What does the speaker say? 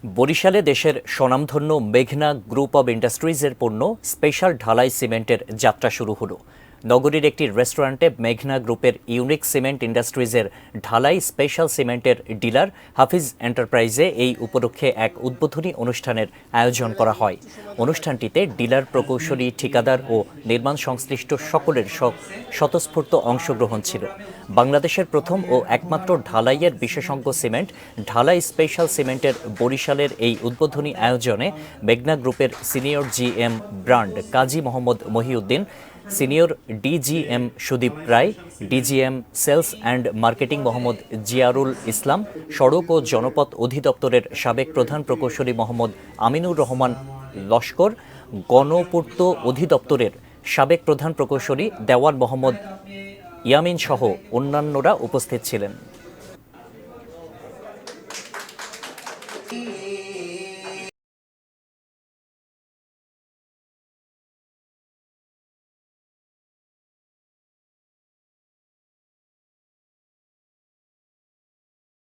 বরিশালে দেশের স্বনামধন্য মেঘনা গ্রুপ অব ইন্ডাস্ট্রিজের পণ্য স্পেশাল ঢালাই সিমেন্টের যাত্রা শুরু হলো। নগরীর একটি রেস্টুরেন্টে মেঘনা গ্রুপের ইউনিক সিমেন্ট ইন্ডাস্ট্রিজের ঢালাই স্পেশাল সিমেন্টের ডিলার হাফিজ এন্টারপ্রাইজে এই উপলক্ষে এক উদ্বোধনী অনুষ্ঠানের আয়োজন করা হয়। অনুষ্ঠানটিতে ডিলার, প্রকৌশলী, ঠিকাদার ও নির্মাণ সংশ্লিষ্ট সকলের স্বতঃস্ফূর্ত অংশগ্রহণ ছিল। বাংলাদেশের প্রথম ও একমাত্র ঢালাইয়ের বিশেষজ্ঞ সিমেন্ট ঢালাই স্পেশাল সিমেন্টের বরিশালের এই উদ্বোধনী আয়োজনে মেঘনা গ্রুপের senior GM brand Kazi Mohammad Mohiuddin, senior DGM Sudip Roy, DGM sales and marketing Mohammad Ziarul Islam, সড়ক ও জনপথ অধিদপ্তরের সাবেক প্রধান প্রকৌশলী মোহাম্মদ আমিনুর রহমান লস্কর, গণপূর্ত অধিদপ্তরের সাবেক প্রধান প্রকৌশলী দেওয়ান মোহাম্মদ ইয়ামিন সহ অন্যান্যরা উপস্থিত ছিলেন।